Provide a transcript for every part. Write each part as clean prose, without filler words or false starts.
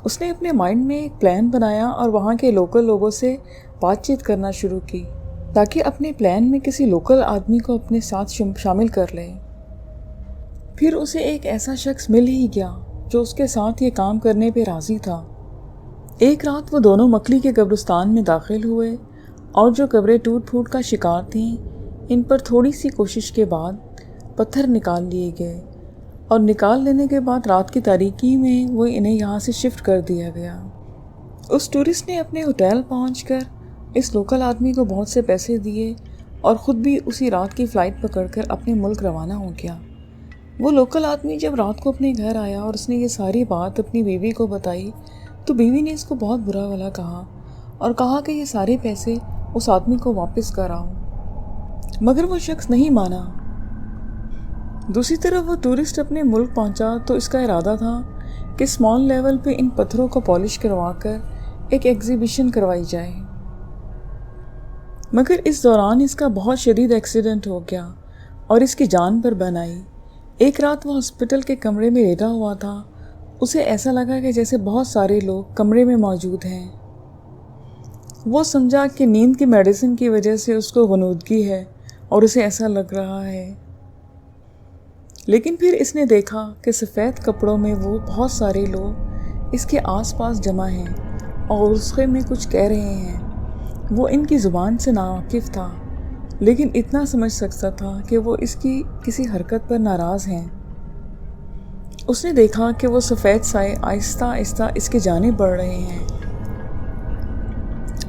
اس نے اپنے مائنڈ میں ایک پلان بنایا اور وہاں کے لوکل لوگوں سے بات چیت کرنا شروع کی تاکہ اپنے پلان میں کسی لوکل آدمی کو اپنے ساتھ شامل کر لے۔ پھر اسے ایک ایسا شخص مل ہی گیا جو اس کے ساتھ یہ کام کرنے پہ راضی تھا۔ ایک رات وہ دونوں مکلی کے قبرستان میں داخل ہوئے اور جو قبریں ٹوٹ پھوٹ کا شکار تھیں ان پر تھوڑی سی کوشش کے بعد پتھر نکال لیے گئے، اور نکال لینے کے بعد رات کی تاریکی میں وہ انہیں یہاں سے شفٹ کر دیا گیا۔ اس ٹورسٹ نے اپنے ہوٹل پہنچ کر اس لوکل آدمی کو بہت سے پیسے دیے اور خود بھی اسی رات کی فلائٹ پکڑ کر اپنے ملک روانہ ہو گیا۔ وہ لوکل آدمی جب رات کو اپنے گھر آیا اور اس نے یہ ساری بات اپنی بیوی کو بتائی تو بیوی نے اس کو بہت برا بھلا کہا اور کہا کہ یہ سارے پیسے اس آدمی کو واپس کراؤ، مگر وہ شخص نہیں مانا۔ دوسری طرف وہ ٹورسٹ اپنے ملک پہنچا تو اس کا ارادہ تھا کہ اسمال لیول پہ ان پتھروں کو پالش کروا کر ایک ایگزیبیشن کروائی جائے، مگر اس دوران اس کا بہت شدید ایکسیڈنٹ ہو گیا اور اس کی جان پر بن آئی۔ ایک رات وہ ہاسپٹل کے کمرے میں لیٹا ہوا تھا، اسے ایسا لگا کہ جیسے بہت سارے لوگ کمرے میں موجود ہیں۔ وہ سمجھا کہ نیند کی میڈیسن کی وجہ سے اس کو غنودگی ہے اور اسے ایسا لگ رہا ہے، لیکن پھر اس نے دیکھا کہ سفید کپڑوں میں وہ بہت سارے لوگ اس کے آس پاس جمع ہیں اور غصے میں کچھ کہہ رہے ہیں۔ وہ ان کی زبان سے ناواقف تھا، لیکن اتنا سمجھ سکتا تھا کہ وہ اس کی کسی حرکت پر ناراض ہیں۔ اس نے دیکھا کہ وہ سفید سائے آہستہ آہستہ اس کے جانب بڑھ رہے ہیں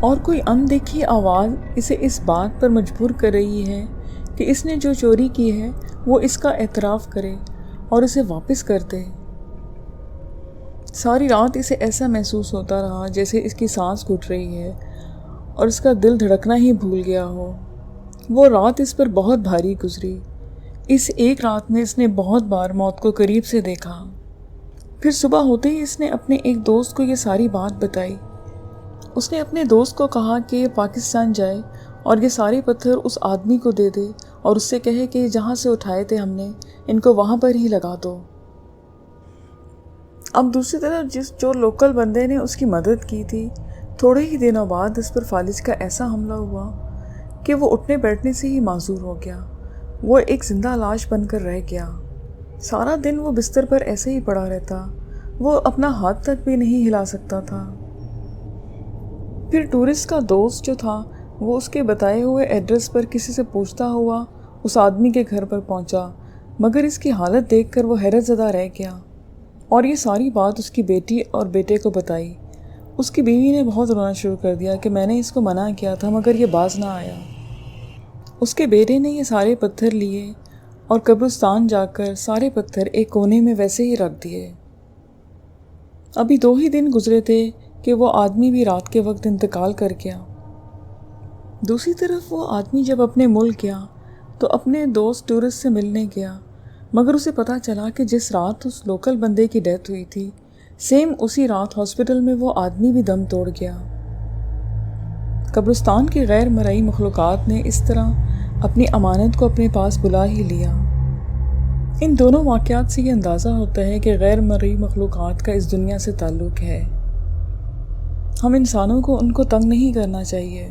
اور کوئی اندیکھی آواز اسے اس بات پر مجبور کر رہی ہے کہ اس نے جو چوری کی ہے وہ اس کا اعتراف کرے اور اسے واپس کر دے۔ ساری رات اسے ایسا محسوس ہوتا رہا جیسے اس کی سانس گھٹ رہی ہے اور اس کا دل دھڑکنا ہی بھول گیا ہو۔ وہ رات اس پر بہت بھاری گزری۔ اس ایک رات میں اس نے بہت بار موت کو قریب سے دیکھا۔ پھر صبح ہوتے ہی اس نے اپنے ایک دوست کو یہ ساری بات بتائی۔ اس نے اپنے دوست کو کہا کہ پاکستان جائے اور یہ سارے پتھر اس آدمی کو دے دے اور اس سے کہے کہ جہاں سے اٹھائے تھے ہم نے ان کو وہاں پر ہی لگا دو۔ اب دوسری طرف جو لوکل بندے نے اس کی مدد کی تھی، تھوڑے ہی دنوں بعد اس پر فالج کا ایسا حملہ ہوا کہ وہ اٹھنے بیٹھنے سے ہی معذور ہو گیا۔ وہ ایک زندہ لاش بن کر رہ گیا۔ سارا دن وہ بستر پر ایسے ہی پڑا رہتا، وہ اپنا ہاتھ تک بھی نہیں ہلا سکتا تھا۔ پھر ٹورسٹ کا دوست جو تھا وہ اس کے بتائے ہوئے ایڈریس پر کسی سے پوچھتا ہوا اس آدمی کے گھر پر پہنچا، مگر اس کی حالت دیکھ کر وہ حیرت زدہ رہ گیا اور یہ ساری بات اس کی بیٹی اور بیٹے کو بتائی۔ اس کی بیوی نے بہت رونا شروع کر دیا کہ میں نے اس کو منع کیا تھا مگر یہ باز نہ آیا۔ اس کے بیٹے نے یہ سارے پتھر لیے اور قبرستان جا کر سارے پتھر ایک کونے میں ویسے ہی رکھ دیے۔ ابھی 2 ہی دن گزرے تھے کہ وہ آدمی بھی رات کے وقت انتقال کر گیا۔ دوسری طرف وہ آدمی جب اپنے ملک گیا تو اپنے دوست ٹورسٹ سے ملنے گیا، مگر اسے پتہ چلا کہ جس رات اس لوکل بندے کی ڈیتھ ہوئی تھی سیم اسی رات ہاسپٹل میں وہ آدمی بھی دم توڑ گیا۔ قبرستان کی غیر مرئی مخلوقات نے اس طرح اپنی امانت کو اپنے پاس بلا ہی لیا۔ ان دونوں واقعات سے یہ اندازہ ہوتا ہے کہ غیر مرئی مخلوقات کا اس دنیا سے تعلق ہے۔ ہم انسانوں کو ان کو تنگ نہیں کرنا چاہیے،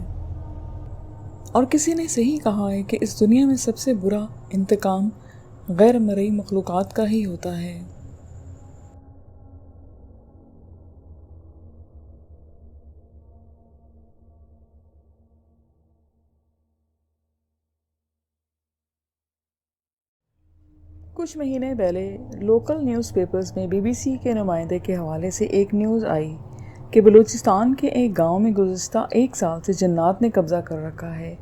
اور کسی نے صحیح کہا ہے کہ اس دنیا میں سب سے برا انتقام غیر مرئی مخلوقات کا ہی ہوتا ہے۔ کچھ مہینے پہلے لوکل نیوز پیپرز میں بی بی سی کے نمائندے کے حوالے سے ایک نیوز آئی کہ بلوچستان کے ایک گاؤں میں گزشتہ 1 سال سے جنات نے قبضہ کر رکھا ہے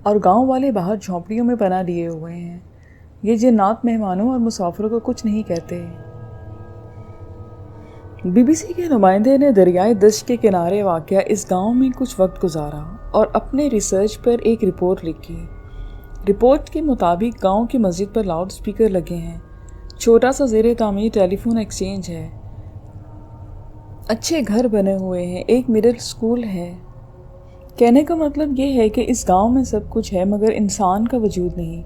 اور گاؤں والے باہر جھونپڑیوں میں پناہ لیے ہوئے ہیں۔ یہ جنات مہمانوں اور مسافروں کو کچھ نہیں کہتے۔ بی بی سی کے نمائندے نے دریائے دشت کے کنارے واقع اس گاؤں میں کچھ وقت گزارا اور اپنے ریسرچ پر ایک رپورٹ لکھی۔ رپورٹ کے مطابق گاؤں کی مسجد پر لاؤڈ سپیکر لگے ہیں، چھوٹا سا زیر تعمیر ٹیلی فون ایکسچینج ہے، اچھے گھر بنے ہوئے ہیں، ایک مڈل اسکول ہے۔ کہنے کا مطلب یہ ہے کہ اس گاؤں میں سب کچھ ہے مگر انسان کا وجود نہیں۔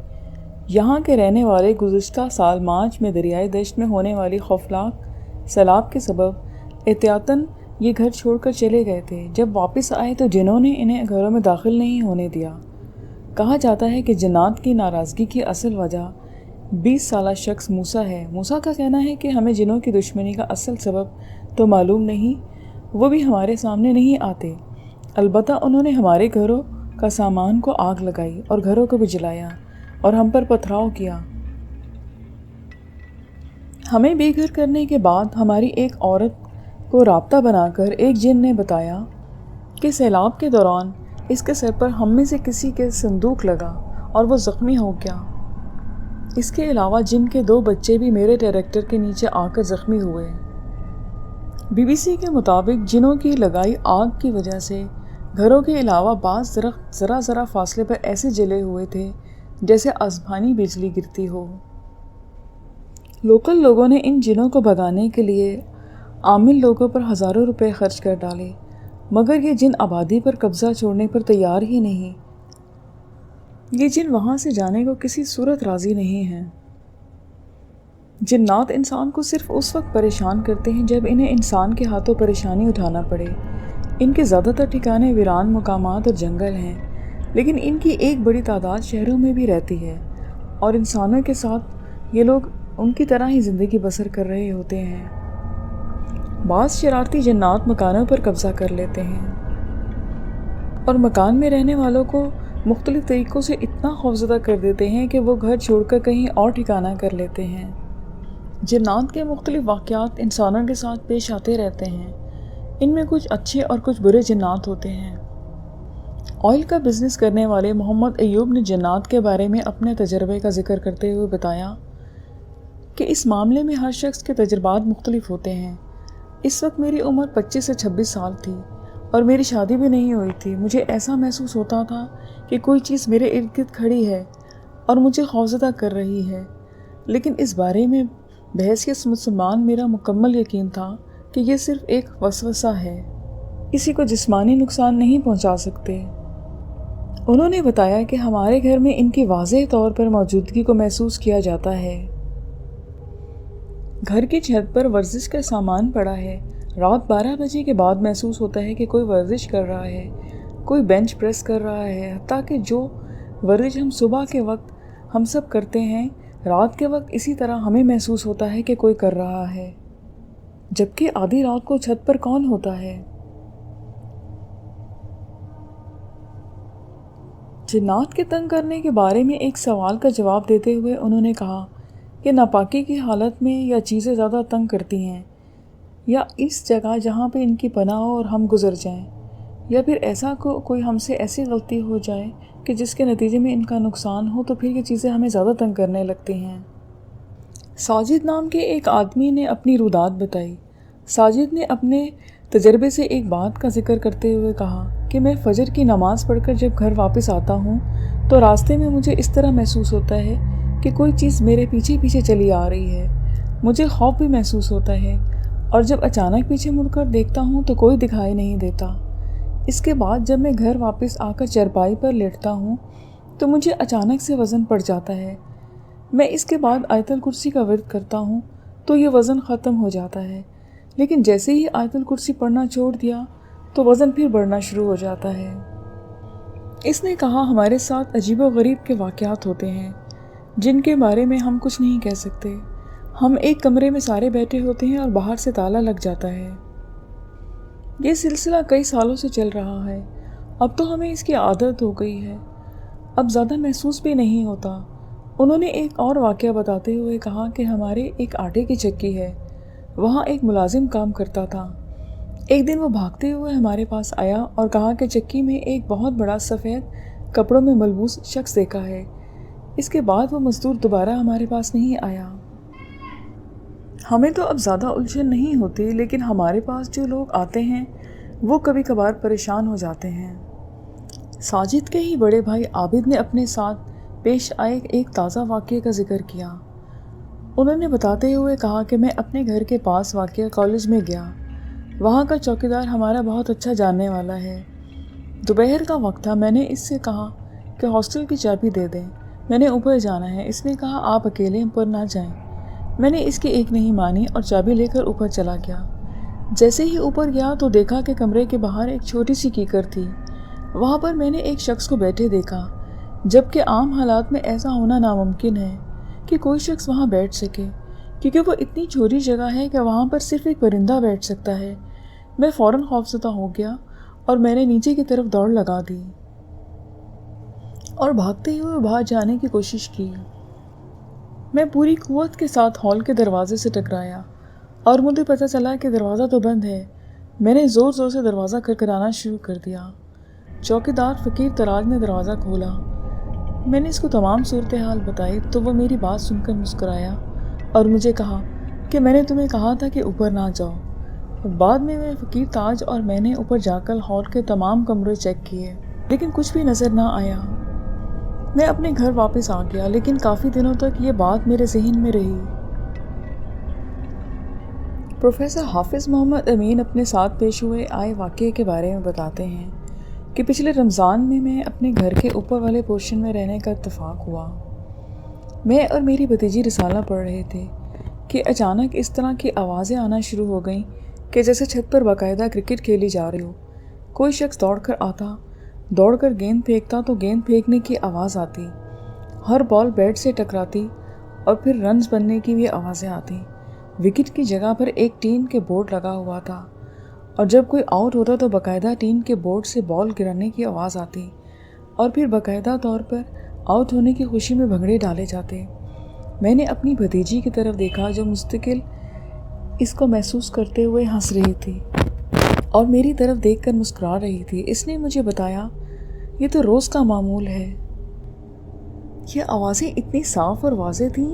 یہاں کے رہنے والے گزشتہ سال مارچ میں دریائے دشت میں ہونے والی خوفناک سیلاب کے سبب احتیاطاً یہ گھر چھوڑ کر چلے گئے تھے۔ جب واپس آئے تو جنوں نے انہیں گھروں میں داخل نہیں ہونے دیا۔ کہا جاتا ہے کہ جنات کی ناراضگی کی اصل وجہ 20 سالہ شخص موسیٰ ہے۔ موسیٰ کا کہنا ہے کہ ہمیں جنوں کی دشمنی کا اصل سبب تو معلوم نہیں، وہ بھی ہمارے سامنے نہیں آتے، البتہ انہوں نے ہمارے گھروں کا سامان کو آگ لگائی اور گھروں کو بھی جلایا اور ہم پر پتھراؤ کیا۔ ہمیں بے گھر کرنے کے بعد ہماری ایک عورت کو رابطہ بنا کر ایک جن نے بتایا کہ سیلاب کے دوران اس کے سر پر ہم میں سے کسی کے صندوق لگا اور وہ زخمی ہو گیا۔ اس کے علاوہ جن کے 2 بچے بھی میرے ٹریکٹر کے نیچے آ کر زخمی ہوئے۔ BBC کے مطابق جنوں کی لگائی آگ کی وجہ سے گھروں کے علاوہ بعض درخت ذرا فاصلے پر ایسے جلے ہوئے تھے جیسے آسمانی بجلی گرتی ہو۔ لوکل لوگوں نے ان جنوں کو بھگانے کے لیے عامل لوگوں پر ہزاروں روپے خرچ کر ڈالے، مگر یہ جن آبادی پر قبضہ چھوڑنے پر تیار ہی نہیں۔ یہ جن وہاں سے جانے کو کسی صورت راضی نہیں ہیں۔ جنات انسان کو صرف اس وقت پریشان کرتے ہیں جب انہیں انسان کے ہاتھوں پریشانی اٹھانا پڑے۔ ان کے زیادہ تر ٹھکانے ویران مقامات اور جنگل ہیں، لیکن ان کی ایک بڑی تعداد شہروں میں بھی رہتی ہے اور انسانوں کے ساتھ یہ لوگ ان کی طرح ہی زندگی بسر کر رہے ہوتے ہیں۔ بعض شرارتی جنات مکانوں پر قبضہ کر لیتے ہیں اور مکان میں رہنے والوں کو مختلف طریقوں سے اتنا خوفزدہ کر دیتے ہیں کہ وہ گھر چھوڑ کر کہیں اور ٹھکانہ کر لیتے ہیں۔ جنات کے مختلف واقعات انسانوں کے ساتھ پیش آتے رہتے ہیں۔ ان میں کچھ اچھے اور کچھ برے جنات ہوتے ہیں۔ آئل کا بزنس کرنے والے محمد ایوب نے جنات کے بارے میں اپنے تجربے کا ذکر کرتے ہوئے بتایا کہ اس معاملے میں ہر شخص کے تجربات مختلف ہوتے ہیں۔ اس وقت میری عمر 25 سے 26 سال تھی اور میری شادی بھی نہیں ہوئی تھی۔ مجھے ایسا محسوس ہوتا تھا کہ کوئی چیز میرے ارد گرد کھڑی ہے اور مجھے خوفزدہ کر رہی ہے، لیکن اس بارے میں بحیثیت مسلمان میرا مکمل یقین تھا کہ یہ صرف ایک وسوسہ ہے، کسی کو جسمانی نقصان نہیں پہنچا سکتے۔ انہوں نے بتایا کہ ہمارے گھر میں ان کی واضح طور پر موجودگی کو محسوس کیا جاتا ہے۔ گھر کی چھت پر ورزش کا سامان پڑا ہے۔ رات 12 بجے کے بعد محسوس ہوتا ہے کہ کوئی ورزش کر رہا ہے، کوئی بینچ پریس کر رہا ہے، حتیٰ کہ جو ورزش ہم صبح کے وقت ہم سب کرتے ہیں، رات کے وقت اسی طرح ہمیں محسوس ہوتا ہے کہ کوئی کر رہا ہے، جبکہ آدھی رات کو چھت پر کون ہوتا ہے؟ جنات کے تنگ کرنے کے بارے میں ایک سوال کا جواب دیتے ہوئے انہوں نے کہا کہ ناپاکی کی حالت میں یا چیزیں زیادہ تنگ کرتی ہیں، یا اس جگہ جہاں پہ ان کی پناہ ہو اور ہم گزر جائیں، یا پھر ایسا کوئی ہم سے ایسی غلطی ہو جائے کہ جس کے نتیجے میں ان کا نقصان ہو، تو پھر یہ چیزیں ہمیں زیادہ تنگ کرنے لگتی ہیں۔ ساجد نام کے ایک آدمی نے اپنی رودات بتائی۔ ساجد نے اپنے تجربے سے ایک بات کا ذکر کرتے ہوئے کہا کہ میں فجر کی نماز پڑھ کر جب گھر واپس آتا ہوں تو راستے میں مجھے اس طرح محسوس ہوتا ہے کہ کوئی چیز میرے پیچھے پیچھے چلی آ رہی ہے۔ مجھے خوف بھی محسوس ہوتا ہے، اور جب اچانک پیچھے مڑ کر دیکھتا ہوں تو کوئی دکھائی نہیں دیتا۔ اس کے بعد جب میں گھر واپس آ کر چارپائی پر لیٹتا ہوں تو مجھے اچانک سے وزن پڑ جاتا ہے۔ میں اس کے بعد آیت الکرسی کا ورد کرتا ہوں تو یہ وزن ختم ہو جاتا ہے، لیکن جیسے ہی آیت الکرسی پڑھنا چھوڑ دیا تو وزن پھر بڑھنا شروع ہو جاتا ہے۔ اس نے کہا ہمارے ساتھ عجیب و غریب کے واقعات ہوتے ہیں جن کے بارے میں ہم کچھ نہیں کہہ سکتے۔ ہم ایک کمرے میں سارے بیٹھے ہوتے ہیں اور باہر سے تالا لگ جاتا ہے۔ یہ سلسلہ کئی سالوں سے چل رہا ہے، اب تو ہمیں اس کی عادت ہو گئی ہے، اب زیادہ محسوس بھی نہیں ہوتا۔ انہوں نے ایک اور واقعہ بتاتے ہوئے کہا کہ ہمارے ایک آٹے کی چکی ہے، وہاں ایک ملازم کام کرتا تھا۔ ایک دن وہ بھاگتے ہوئے ہمارے پاس آیا اور کہا کہ چکی میں ایک بہت بڑا سفید کپڑوں میں ملبوس شخص دیکھا ہے۔ اس کے بعد وہ مزدور دوبارہ ہمارے پاس نہیں آیا۔ ہمیں تو اب زیادہ الجھن نہیں ہوتی، لیکن ہمارے پاس جو لوگ آتے ہیں وہ کبھی کبھار پریشان ہو جاتے ہیں۔ ساجد کے ہی بڑے بھائی عابد نے اپنے ساتھ پیش آئے ایک تازہ واقعے کا ذکر کیا۔ انہوں نے بتاتے ہوئے کہا کہ میں اپنے گھر کے پاس واقع کالج میں گیا، وہاں کا چوکیدار ہمارا بہت اچھا جاننے والا ہے۔ دوپہر کا وقت تھا، میں نے اس سے کہا کہ ہاسٹل کی چابی دے دیں، میں نے اوپر جانا ہے۔ اس نے کہا آپ اکیلے اوپر نہ جائیں۔ میں نے اس کی ایک نہیں مانی اور چابی لے کر اوپر چلا گیا۔ جیسے ہی اوپر گیا تو دیکھا کہ کمرے کے باہر ایک چھوٹی سی کیکر تھی۔ وہاں پر میں نے ایک شخص کو بیٹھے دیکھا، جبکہ عام حالات میں ایسا ہونا ناممکن ہے کہ کوئی شخص وہاں بیٹھ سکے، کیونکہ وہ اتنی چھوٹی جگہ ہے کہ وہاں پر صرف ایک پرندہ بیٹھ سکتا ہے۔ میں فوراً خوفزدہ ہو گیا اور میں نے نیچے کی طرف دوڑ لگا دی اور بھاگتے ہوئے باہر جانے کی کوشش کی۔ میں پوری قوت کے ساتھ ہال کے دروازے سے ٹکرایا اور مجھے پتہ چلا کہ دروازہ تو بند ہے۔ میں نے زور زور سے دروازہ کھٹکھٹانا شروع کر دیا۔ چوکیدار فقیر تراج نے دروازہ کھولا۔ میں نے اس کو تمام صورتحال بتائی تو وہ میری بات سن کر مسکرایا اور مجھے کہا کہ میں نے تمہیں کہا تھا کہ اوپر نہ جاؤ۔ بعد میں فقیر تاج اور میں نے اوپر جا کر ہال کے تمام کمرے چیک کیے، لیکن کچھ بھی نظر نہ آیا۔ میں اپنے گھر واپس آ گیا، لیکن کافی دنوں تک یہ بات میرے ذہن میں رہی۔ پروفیسر حافظ محمد امین اپنے ساتھ پیش ہوئے آئے واقعے کے بارے میں بتاتے ہیں کہ پچھلے رمضان میں اپنے گھر کے اوپر والے پورشن میں رہنے کا اتفاق ہوا۔ میں اور میری بھتیجی رسالہ پڑھ رہے تھے کہ اچانک اس طرح کی آوازیں آنا شروع ہو گئیں کہ جیسے چھت پر باقاعدہ کرکٹ کھیلی جا رہی ہو۔ کوئی شخص دوڑ کر آتا، دوڑ کر گیند پھینکتا تو گیند پھینکنے کی آواز آتی، ہر بال بیٹ سے ٹکراتی اور پھر رنز بننے کی بھی آوازیں آتی۔ وکٹ کی جگہ پر ایک ٹین کے بورڈ لگا ہوا تھا اور جب کوئی آؤٹ ہوتا تو باقاعدہ ٹین کے بورڈ سے بال گرنے کی آواز آتی اور پھر باقاعدہ طور پر آؤٹ ہونے کی خوشی میں بھنگڑے ڈالے جاتے۔ میں نے اپنی بھتیجی کی طرف دیکھا جو مستقل اس کو محسوس کرتے ہوئے ہنس رہی تھی اور میری طرف دیکھ کر مسکرا رہی تھی۔ اس نے مجھے بتایا، یہ تو روز کا معمول ہے۔ یہ آوازیں اتنی صاف اور واضح تھیں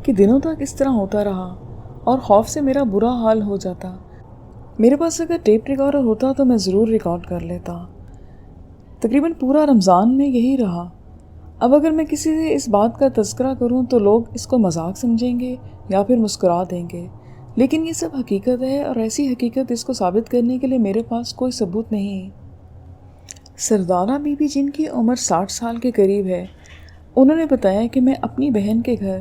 کہ دنوں تک اس طرح ہوتا رہا اور خوف سے میرا برا حال ہو جاتا۔ میرے پاس اگر ٹیپ ریکارڈر ہوتا تو میں ضرور ریکارڈ کر لیتا۔ تقریباً پورا رمضان میں یہی رہا۔ اب اگر میں کسی سے اس بات کا تذکرہ کروں تو لوگ اس کو مذاق سمجھیں گے یا پھر مسکرا دیں گے، لیکن یہ سب حقیقت ہے اور ایسی حقیقت اس کو ثابت کرنے کے لیے میرے پاس کوئی ثبوت نہیں۔ سردارہ بی بی جن کی عمر 60 سال کے قریب ہے، انہوں نے بتایا کہ میں اپنی بہن کے گھر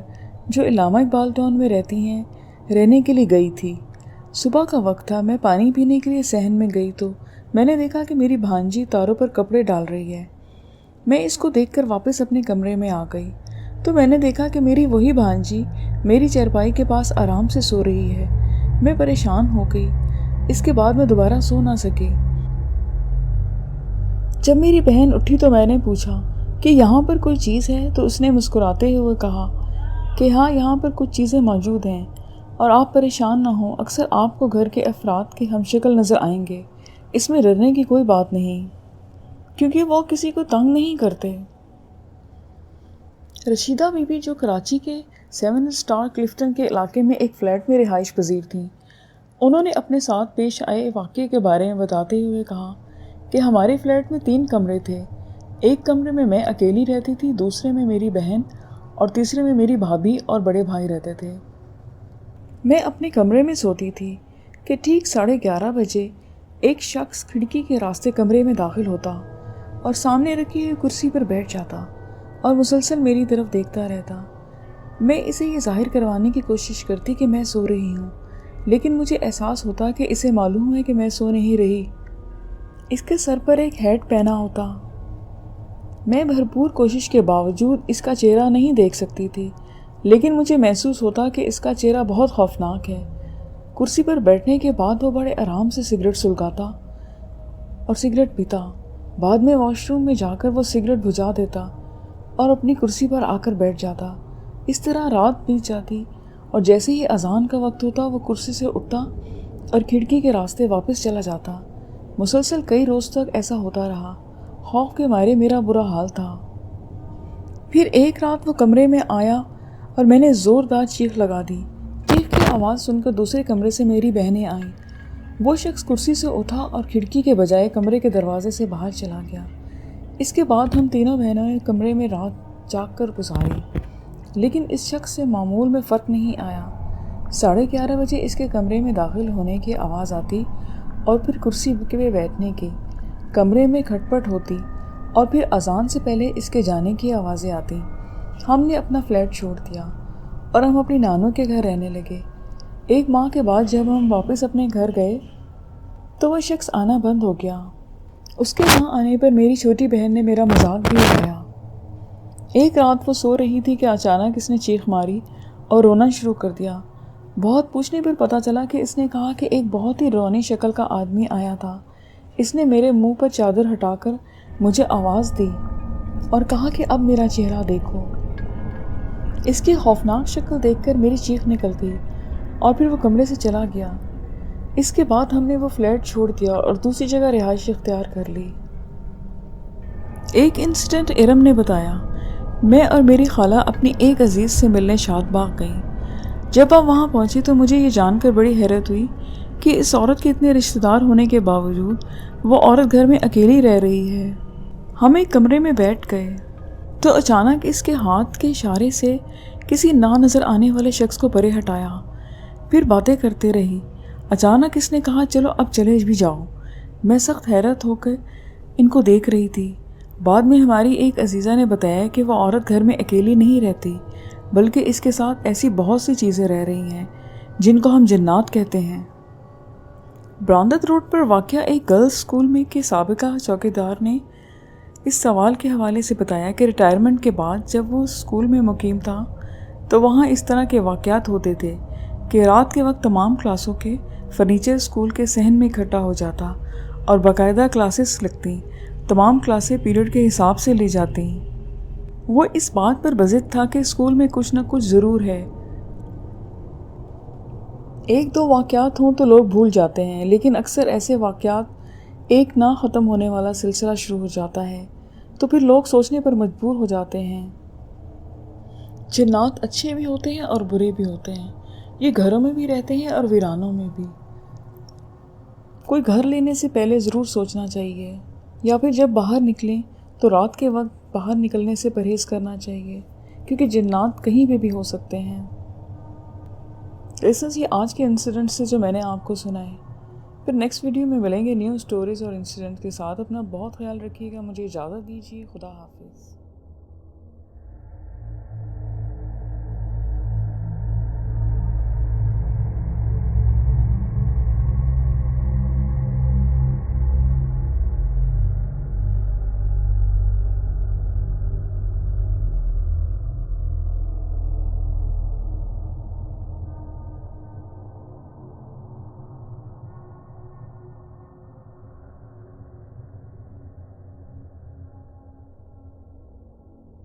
جو علامہ اقبال ٹاؤن میں رہتی ہیں رہنے کے لیے گئی تھی۔ صبح کا وقت تھا، میں پانی پینے کے لیے صحن میں گئی تو میں نے دیکھا کہ میری بھانجی تاروں پر کپڑے ڈال رہی ہے۔ میں اس کو دیکھ کر واپس اپنے کمرے میں آ گئی تو میں نے دیکھا کہ میری وہی بھانجی میری چارپائی کے پاس آرام سے سو رہی ہے۔ میں پریشان ہو گئی، اس کے بعد میں دوبارہ سو نہ سکی۔ جب میری بہن اٹھی تو میں نے پوچھا کہ یہاں پر کوئی چیز ہے تو اس نے مسکراتے ہوئے کہا کہ ہاں، یہاں پر کچھ چیزیں موجود ہیں اور آپ پریشان نہ ہوں، اکثر آپ کو گھر کے افراد کے ہم شکل نظر آئیں گے۔ اس میں ڈرنے کی کوئی بات نہیں، کیونکہ وہ کسی کو تنگ نہیں کرتے۔ رشیدہ بی بی جو کراچی کے 7 اسٹار کلفٹن کے علاقے میں ایک فلیٹ میں رہائش پذیر تھیں، انہوں نے اپنے ساتھ پیش آئے واقعے کے بارے میں بتاتے ہوئے کہا کہ ہمارے فلیٹ میں 3 کمرے تھے۔ ایک کمرے میں اکیلی رہتی تھی، دوسرے میں میری بہن اور تیسرے میں میری بھابھی اور بڑے بھائی رہتے تھے۔ میں اپنے کمرے میں سوتی تھی کہ ٹھیک 11:30 بجے ایک شخص کھڑکی کے راستے کمرے میں داخل ہوتا اور سامنے رکھی ہوئی کرسی پر بیٹھ جاتا اور مسلسل میری طرف دیکھتا رہتا۔ میں اسے یہ ظاہر کروانے کی کوشش کرتی کہ میں سو رہی ہوں، لیکن مجھے احساس ہوتا کہ اسے معلوم ہے کہ میں سو نہیں رہی۔ اس کے سر پر ایک ہیٹ پہنا ہوتا۔ میں بھرپور کوشش کے باوجود اس کا چہرہ نہیں دیکھ سکتی تھی، لیکن مجھے محسوس ہوتا کہ اس کا چہرہ بہت خوفناک ہے۔ کرسی پر بیٹھنے کے بعد وہ بڑے آرام سے سگریٹ سلگاتا اور سگریٹ پیتا۔ بعد میں واش روم میں جا کر وہ سگریٹ بجھا دیتا اور اپنی کرسی پر آ کر بیٹھ جاتا۔ اس طرح رات بیت جاتی اور جیسے ہی اذان کا وقت ہوتا وہ کرسی سے اٹھتا اور کھڑکی کے راستے واپس چلا جاتا۔ مسلسل کئی روز تک ایسا ہوتا رہا۔ خوف کے مارے میرا برا حال تھا۔ پھر ایک رات وہ کمرے میں آیا اور میں نے زوردار چیخ لگا دی۔ چیخ کی آواز سن کر دوسرے کمرے سے میری بہنیں آئیں۔ وہ شخص کرسی سے اٹھا اور کھڑکی کے بجائے کمرے کے دروازے سے باہر چلا گیا۔ اس کے بعد ہم تینوں بہنوں نے کمرے میں رات جاگ کر گزاری، لیکن اس شخص سے معمول میں فرق نہیں آیا۔ 11:30 بجے اس کے کمرے میں داخل ہونے کی آواز آتی اور پھر کرسی پہ بیٹھنے کی، کمرے میں کھٹ پٹ ہوتی اور پھر اذان سے پہلے اس کے جانے کی آوازیں آتی۔ ہم نے اپنا فلیٹ چھوڑ دیا اور ہم اپنی نانوں کے گھر رہنے لگے۔ 1 ماہ کے بعد جب ہم واپس اپنے گھر گئے تو وہ شخص آنا بند ہو گیا۔ اس کے نہ آنے پر میری چھوٹی بہن نے میرا مذاق بھی اڑایا۔ ایک رات وہ سو رہی تھی کہ اچانک اس نے چیخ ماری اور رونا شروع کر دیا۔ بہت پوچھنے پر پتہ چلا کہ اس نے کہا کہ ایک بہت ہی رونی شکل کا آدمی آیا تھا۔ اس نے میرے منہ پر چادر ہٹا کر مجھے آواز دی اور کہا کہ اب میرا چہرہ دیکھو۔ اس کی خوفناک شکل دیکھ کر میری چیخ نکل گئی اور پھر وہ کمرے سے چلا گیا۔ اس کے بعد ہم نے وہ فلیٹ چھوڑ دیا اور دوسری جگہ رہائش اختیار کر لی۔ ایک انسیڈنٹ ارم نے بتایا، میں اور میری خالہ اپنی ایک عزیز سے ملنے شاد باغ گئیں۔ جب آپ وہاں پہنچی تو مجھے یہ جان کر بڑی حیرت ہوئی کہ اس عورت کے اتنے رشتہ دار ہونے کے باوجود وہ عورت گھر میں اکیلی رہ رہی ہے۔ ہم ایک کمرے میں بیٹھ گئے تو اچانک اس کے ہاتھ کے اشارے سے کسی نہ نظر آنے والے شخص کو پرے ہٹایا، پھر باتیں کرتے رہی۔ اچانک اس نے کہا چلو اب چلے بھی جاؤ۔ میں سخت حیرت ہو کر ان کو دیکھ رہی تھی۔ بعد میں ہماری ایک عزیزہ نے بتایا کہ وہ عورت گھر میں اکیلی نہیں رہتی بلکہ اس کے ساتھ ایسی بہت سی چیزیں رہ رہی ہیں جن کو ہم جنات کہتے ہیں۔ برامدت روڈ پر واقع ایک گرلز اسکول میں کے سابقہ چوکیدار نے اس سوال کے حوالے سے بتایا کہ ریٹائرمنٹ کے بعد جب وہ اسکول میں مقیم تھا تو وہاں اس طرح کے واقعات ہوتے تھے کہ رات کے وقت تمام کلاسوں کے فرنیچر اسکول کے صحن میں اکٹھا ہو جاتا اور باقاعدہ کلاسز لگتیں۔ تمام کلاسیں پیریڈ کے حساب سے لی جاتی۔ وہ اس بات پر بضد تھا کہ اسکول میں کچھ نہ کچھ ضرور ہے۔ 1-2 واقعات ہوں تو لوگ بھول جاتے ہیں، لیکن اکثر ایسے واقعات ایک نہ ختم ہونے والا سلسلہ شروع ہو جاتا ہے تو پھر لوگ سوچنے پر مجبور ہو جاتے ہیں۔ جنات اچھے بھی ہوتے ہیں اور برے بھی ہوتے ہیں، یہ گھروں میں بھی رہتے ہیں اور ویرانوں میں بھی۔ کوئی گھر لینے سے پہلے ضرور سوچنا چاہیے، یا پھر جب باہر نکلیں تو رات کے وقت باہر نکلنے سے پرہیز کرنا چاہیے، کیونکہ جنات کہیں پہ بھی ہو سکتے ہیں۔ یہ آج کے انسیڈنٹ سے جو میں نے آپ کو سنائے۔ پھر نیکسٹ ویڈیو میں ملیں گے نیو سٹوریز اور انسیڈنٹ کے ساتھ۔ اپنا بہت خیال رکھیے گا۔ مجھے اجازت دیجیے۔ خدا حافظ۔